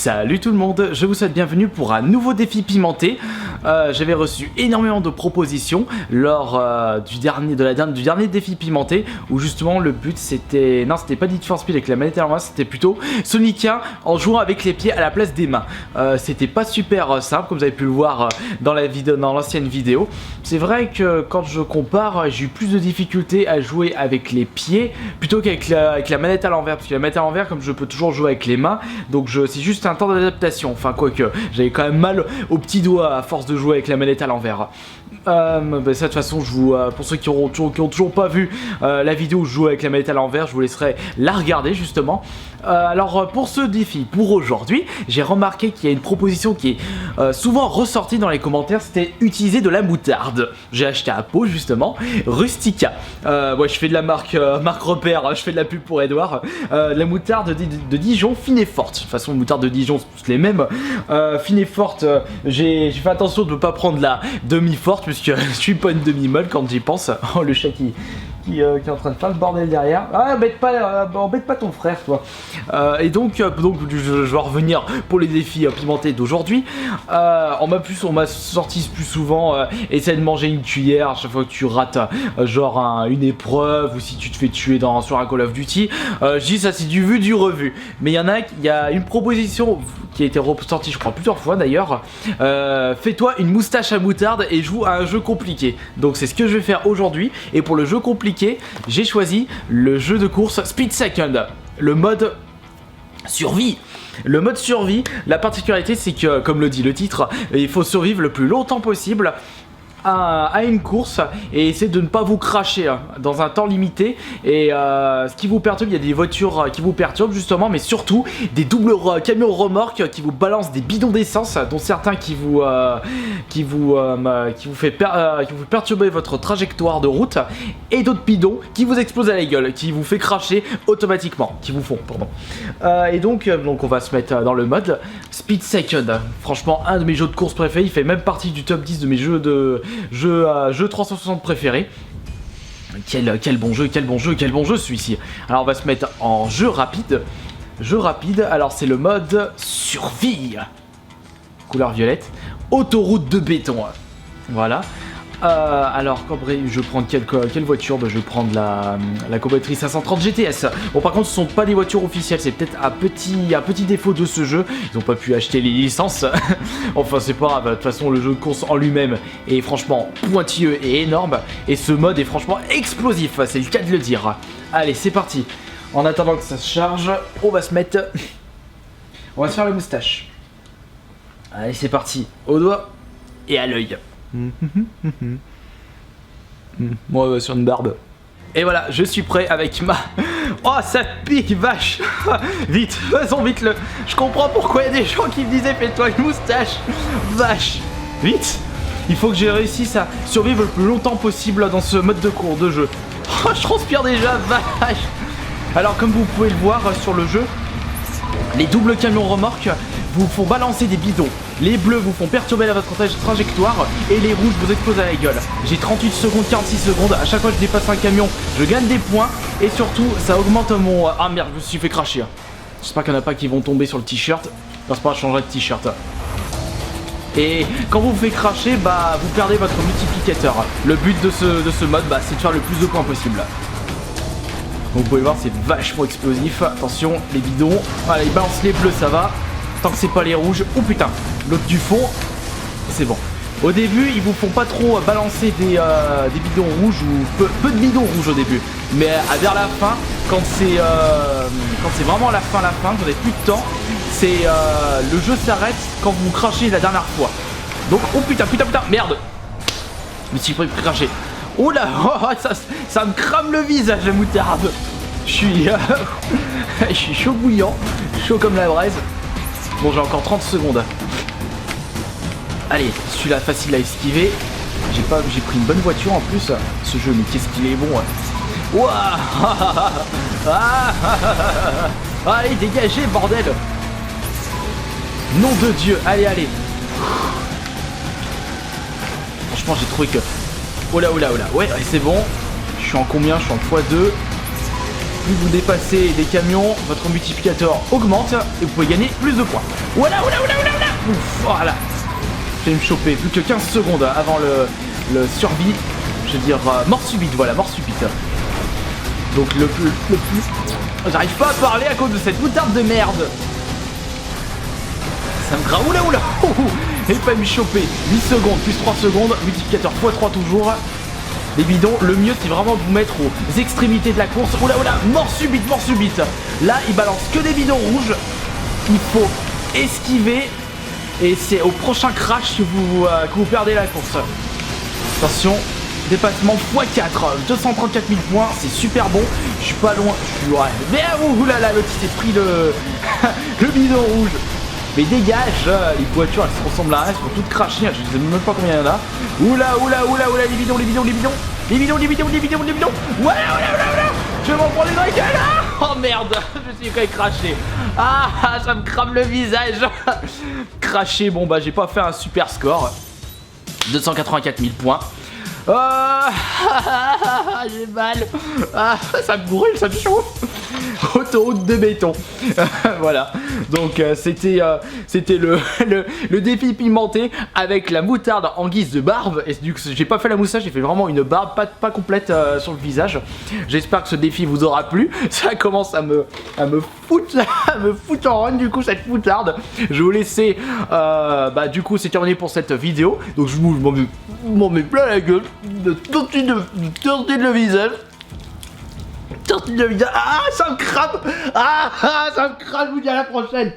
Salut tout le monde, je vous souhaite bienvenue pour un nouveau défi pimenté. J'avais reçu énormément de propositions lors du dernier défi pimenté où justement le but c'était... Non, c'était pas Need for Speed avec la manette à l'envers, c'était plutôt Sonic 1 en jouant avec les pieds à la place des mains. C'était pas super simple comme vous avez pu le voir dans l'ancienne vidéo. C'est vrai que quand je compare, j'ai eu plus de difficultés à jouer avec les pieds plutôt qu'avec la manette à l'envers, parce que la manette à l'envers, comme je peux toujours jouer avec les mains, donc c'est juste un temps d'adaptation. Enfin quoique, j'avais quand même mal aux petits doigts à force de jouer avec la manette à l'envers. Ça de toute façon, pour ceux qui ont toujours pas vu la vidéo où je joue avec la manette à l'envers, je vous laisserai la regarder justement. Alors pour ce défi, pour aujourd'hui, j'ai remarqué qu'il y a une proposition qui est souvent ressortie dans les commentaires, c'était utiliser de la moutarde. J'ai acheté un pot justement, Rustica. Ouais, je fais de la marque repère, je fais de la pub pour Edouard. La moutarde de Dijon, fine et forte. De toute façon, moutarde de Dijon, c'est tous les mêmes. Fine et forte, j'ai fait attention de ne pas prendre la demi-forte, puisque je suis pas une demi-molle quand j'y pense. Oh, le chat qui est en train de faire le bordel derrière. Ah, embête pas ton frère, toi. Et donc je vais revenir pour les défis pimentés d'aujourd'hui. On m'a sorti plus souvent essaie de manger une cuillère à chaque fois que tu rates genre une épreuve ou si tu te fais tuer sur un Call of Duty. Je dis ça, c'est du vu du revu. Mais il y a une proposition qui a été ressortie je crois plusieurs fois d'ailleurs. Fais-toi une moustache à moutarde et joue à un jeu compliqué. Donc c'est ce que je vais faire aujourd'hui. Et pour le jeu compliqué, j'ai choisi le jeu de course Speed Second, le mode survie. Le mode survie, la particularité c'est que, comme le dit le titre, il faut survivre le plus longtemps possible à une course et essayer de ne pas vous cracher dans un temps limité. Et ce qui vous perturbe, il y a des voitures qui vous perturbent justement, mais surtout des doubles camions remorques qui vous balancent des bidons d'essence, dont certains qui vous perturber votre trajectoire de route, et d'autres bidons qui vous explosent à la gueule, qui vous fait cracher automatiquement, et donc on va se mettre dans le mode Speed Second. Franchement, un de mes jeux de course préférés, il fait même partie du top 10 de mes jeux 360 préférés. Quel bon jeu celui-ci. Alors on va se mettre en jeu rapide. Alors c'est le mode survie. Couleur violette. Autoroute de béton. Voilà. Alors, je vais prendre quelle voiture? Je vais prendre la Cobra 530 GTS. Bon, par contre, ce sont pas des voitures officielles. C'est peut-être un petit défaut de ce jeu. Ils ont pas pu acheter les licences. Enfin, c'est pas grave. De toute façon, le jeu de course en lui-même est franchement pointilleux et énorme. Et ce mode est franchement explosif. C'est le cas de le dire. Allez, c'est parti. En attendant que ça se charge, on va se mettre... On va se faire la moustache. Allez, c'est parti. Au doigt et à l'œil. Moi sur une barbe. Et voilà, je suis prêt avec ma... Oh, ça pique, vache. Vite, faisons vite le... Je comprends pourquoi il y a des gens qui me disaient fais-toi une moustache. Vache. Vite. Il faut que j'ai réussi à survivre le plus longtemps possible dans ce mode de cours de jeu. Oh, je transpire déjà, vache. Alors comme vous pouvez le voir sur le jeu, les doubles camions remorques vous font balancer des bidons. Les bleus vous font perturber votre trajectoire et les rouges vous explosent à la gueule. J'ai 38 secondes, 46 secondes, à chaque fois que je dépasse un camion, je gagne des points et surtout ça augmente mon... Ah merde, je me suis fait cracher. J'espère qu'il n'y en a pas qui vont tomber sur le t-shirt. Non, c'est pas, je changerai de t-shirt. Et quand vous vous faites cracher, vous perdez votre multiplicateur. Le but de ce mode, c'est de faire le plus de points possible. Donc vous pouvez voir, c'est vachement explosif. Attention, les bidons. Voilà, ils balancent les bleus, ça va. Tant que c'est pas les rouges. Oh putain, l'autre du fond, c'est bon. Au début, ils vous font pas trop balancer des bidons rouges ou peu de bidons rouges au début. Mais vers la fin, quand c'est vraiment la fin, vous n'avez plus de temps, le jeu s'arrête quand vous crachez la dernière fois. Donc, oh putain, merde. Je me suis pris cracher. Oh là, ça me crame le visage la moutarde. Je suis chaud bouillant, chaud comme la braise. Bon, j'ai encore 30 secondes. Allez, celui-là facile à esquiver. J'ai pris une bonne voiture en plus. Ce jeu, mais qu'est-ce qu'il est bon. Ouah. Allez, dégagez, bordel. Nom de Dieu, allez. Franchement, j'ai trouvé que... Oh là, ouais, c'est bon. Je suis en combien? Je suis en x2. plus vous dépassez des camions, votre multiplicateur augmente et vous pouvez gagner plus de points. Voilà. Ouf, voilà. Je vais me choper plus que 15 secondes avant le survie. Je veux dire mort subite, voilà, mort subite. Donc le plus... J'arrive pas à parler à cause de cette moutarde de merde. Ça me craint. Oula. Et pas me choper. 8 secondes, plus 3 secondes. Multiplicateur x3 toujours. Les bidons, le mieux c'est vraiment de vous mettre aux extrémités de la course. Oula, mort subite. Là, il balance que des bidons rouges. Il faut esquiver. Et c'est au prochain crash que vous perdez la course. Attention, dépassement x4. 234 000 points, c'est super bon. Je suis pas loin. Mais oulala, l'autre il s'est pris le bidon rouge. Mais dégage, les voitures elles se ressemblent à elles, elles sont toutes crachées, je sais même pas combien il y en a. Oula, les bidons. Voilà. Je vais m'en prendre les gueules. Oh merde, je suis quand même craché. Ah, ça me crame le visage. Craché, bon bah j'ai pas fait un super score. 284 000 points. J'ai mal. Ça me brûle, ça me chauffe. Autoroute de béton. Voilà. Donc c'était le défi pimenté avec la moutarde en guise de barbe. Et du coup, j'ai pas fait la moustache, j'ai fait vraiment une barbe pas complète sur le visage. J'espère que ce défi vous aura plu. Ça commence à me foutre en run du coup cette moutarde. Je vais vous laisser. Du coup c'est terminé pour cette vidéo. Donc je m'en mets plein la gueule. De sortie de le visage. Ah, ça me crame. Ça me crame, je vous dis à la prochaine.